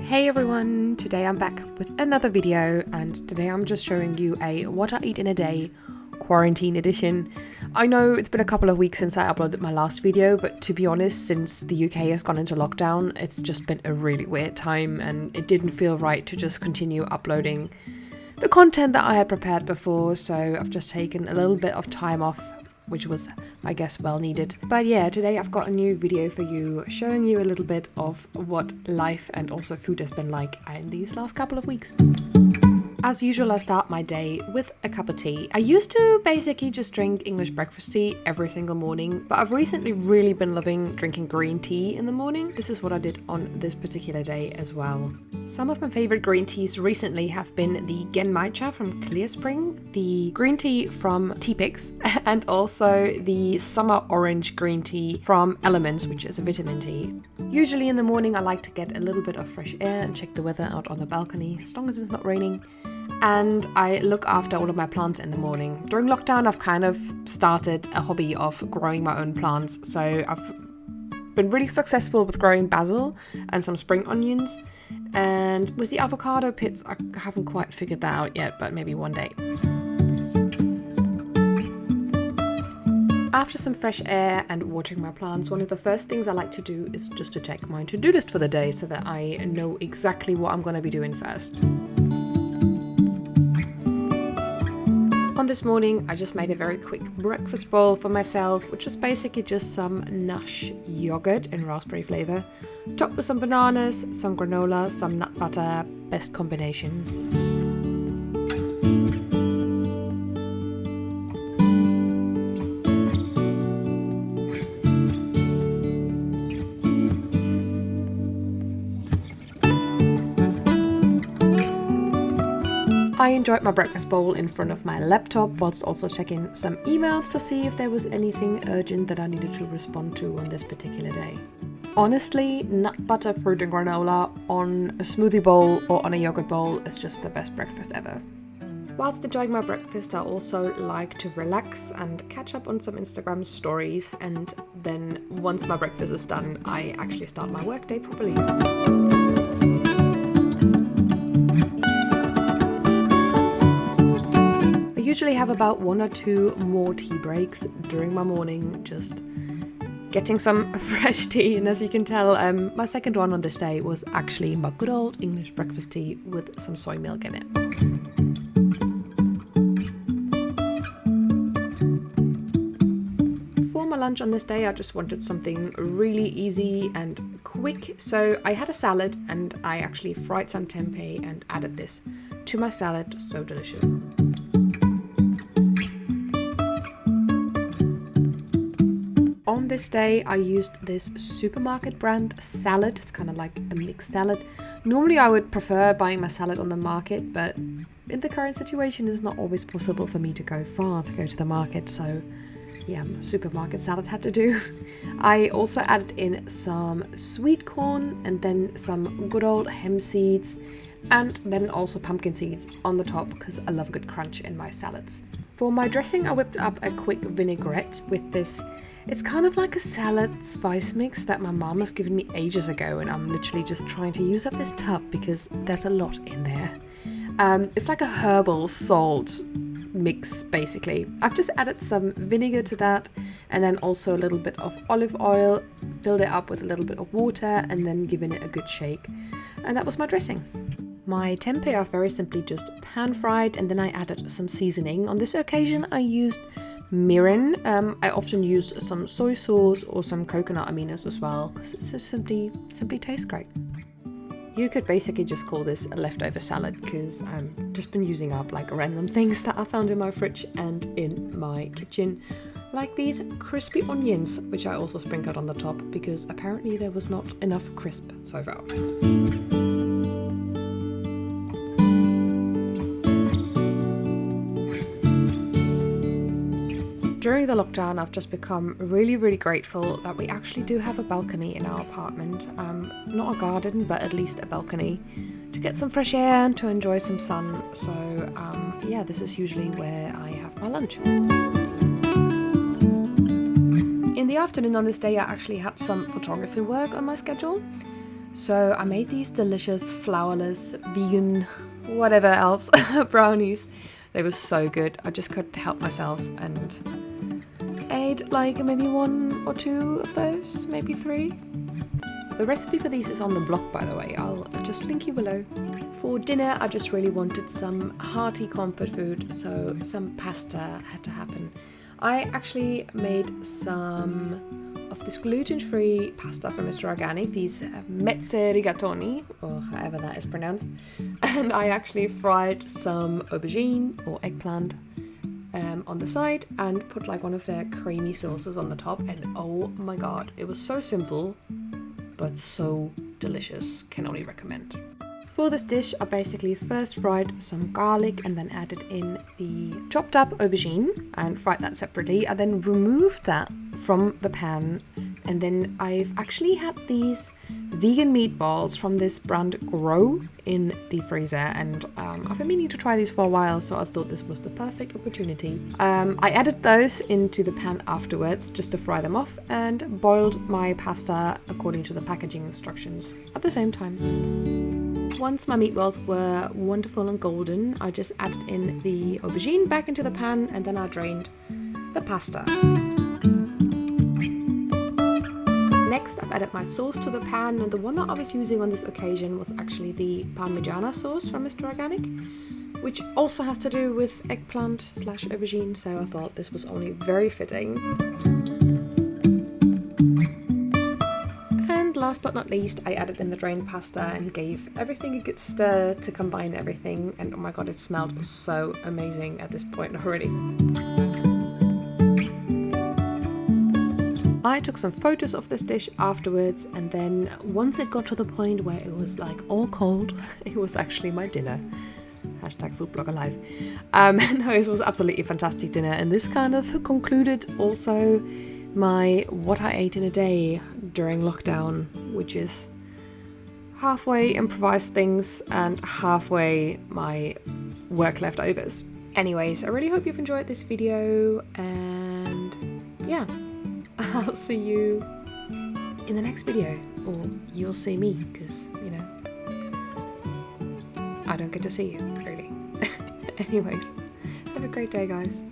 Hey everyone, today I'm back with another video, and today I'm just showing you a what I eat in a day quarantine edition. I know it's been a couple of weeks since I uploaded my last video, but to be honest, since the UK has gone into lockdown, it's just been a really weird time and it didn't feel right to just continue uploading the content that I had prepared before, so I've just taken a little bit of time off, which was, I guess, well needed. But yeah, today I've got a new video for you showing you a little bit of what life and also food has been like in these last couple of weeks. As usual, I start my day with a cup of tea. I used to basically just drink English breakfast tea every single morning, but I've recently really been loving drinking green tea in the morning. This is what I did on this particular day as well. Some of my favorite green teas recently have been the Genmaicha from Clear Spring, the green tea from Teapigs, and also the summer orange green tea from Elements, which is a vitamin tea. Usually in the morning I like to get a little bit of fresh air and check the weather out on the balcony, as long as it's not raining. And I look after all of my plants in the morning. During lockdown, I've kind of started a hobby of growing my own plants. So I've been really successful with growing basil and some spring onions. And with the avocado pits, I haven't quite figured that out yet, but maybe one day. After some fresh air and watering my plants, one of the first things I like to do is just to check my to-do list for the day so that I know exactly what I'm going to be doing first. On this morning, I just made a very quick breakfast bowl for myself, which was basically just some Nush yogurt in raspberry flavor, topped with some bananas, some granola, some nut butter, best combination. I enjoyed my breakfast bowl in front of my laptop whilst also checking some emails to see if there was anything urgent that I needed to respond to on this particular day. Honestly, nut butter, fruit and granola on a smoothie bowl or on a yogurt bowl is just the best breakfast ever. Whilst enjoying my breakfast, I also like to relax and catch up on some Instagram stories, and then once my breakfast is done, I actually start my workday properly. I usually have about 1 or 2 more tea breaks during my morning, just getting some fresh tea. And as you can tell, my second one on this day was actually my good old English breakfast tea with some soy milk in it. For my lunch on this day, I just wanted something really easy and quick, so I had a salad and I actually fried some tempeh and added this to my salad. So delicious. On this day, I used this supermarket brand salad. It's kind of like a mixed salad. Normally, I would prefer buying my salad on the market, but in the current situation, it's not always possible for me to go far to go to the market. So yeah, supermarket salad had to do. I also added in some sweet corn and then some good old hemp seeds, and then also pumpkin seeds on the top because I love a good crunch in my salads. For my dressing, I whipped up a quick vinaigrette with this. It's kind of like a salad spice mix that my mom has given me ages ago, and I'm literally just trying to use up this tub because there's a lot in there. It's like a herbal salt mix, basically. I've just added some vinegar to that, and then also a little bit of olive oil, filled it up with a little bit of water, and then given it a good shake. And that was my dressing. My tempeh are very simply just pan fried, and then I added some seasoning. On this occasion, I used mirin. I often use some soy sauce or some coconut aminos as well, because it just simply tastes great. You could basically just call this a leftover salad, because I've just been using up like random things that I found in my fridge and in my kitchen, like these crispy onions, which I also sprinkled on the top because apparently there was not enough crisp so far. During the lockdown, I've just become really, really grateful that we actually do have a balcony in our apartment. Not a garden, but at least a balcony to get some fresh air and to enjoy some sun. So yeah, this is usually where I have my lunch. In the afternoon on this day, I actually had some photography work on my schedule. So I made these delicious, flourless, vegan, whatever else, brownies. They were so good. I just couldn't help myself and ate like maybe 1 or 2 of those, maybe 3. The recipe for these is on the blog, by the way. I'll just link you below. For dinner, I just really wanted some hearty comfort food, so some pasta had to happen. I actually made some of this gluten-free pasta from Mr. Organic, these mezze rigatoni, or however that is pronounced. And I actually fried some aubergine or eggplant on the side and put like one of their creamy sauces on the top. And oh my god, it was so simple, but so delicious. Can only recommend. For this dish, I basically first fried some garlic and then added in the chopped up aubergine and fried that separately. I then removed that from the pan, and then I've actually had these vegan meatballs from this brand Grow in the freezer, and I've been meaning to try these for a while, so I thought this was the perfect opportunity. I added those into the pan afterwards just to fry them off and boiled my pasta according to the packaging instructions at the same time. Once my meatballs were wonderful and golden, I just added in the aubergine back into the pan, and then I drained the pasta. Next, I've added my sauce to the pan, and the one that I was using on this occasion was actually the Parmigiana sauce from Mr. Organic, which also has to do with eggplant / aubergine, so I thought this was only very fitting. Last but not least, I added in the drained pasta and gave everything a good stir to combine everything, and oh my god, it smelled so amazing at this point already. I took some photos of this dish afterwards, and then once it got to the point where it was like all cold, it was actually my dinner. Hashtag foodblogger life. No, it was absolutely fantastic dinner, and this kind of concluded also my what I ate in a day during lockdown, which is halfway improvised things and halfway my work leftovers. Anyways, I really hope you've enjoyed this video, and yeah, I'll see you in the next video, or you'll see me, because, you know, I don't get to see you, really. Anyways, have a great day, guys.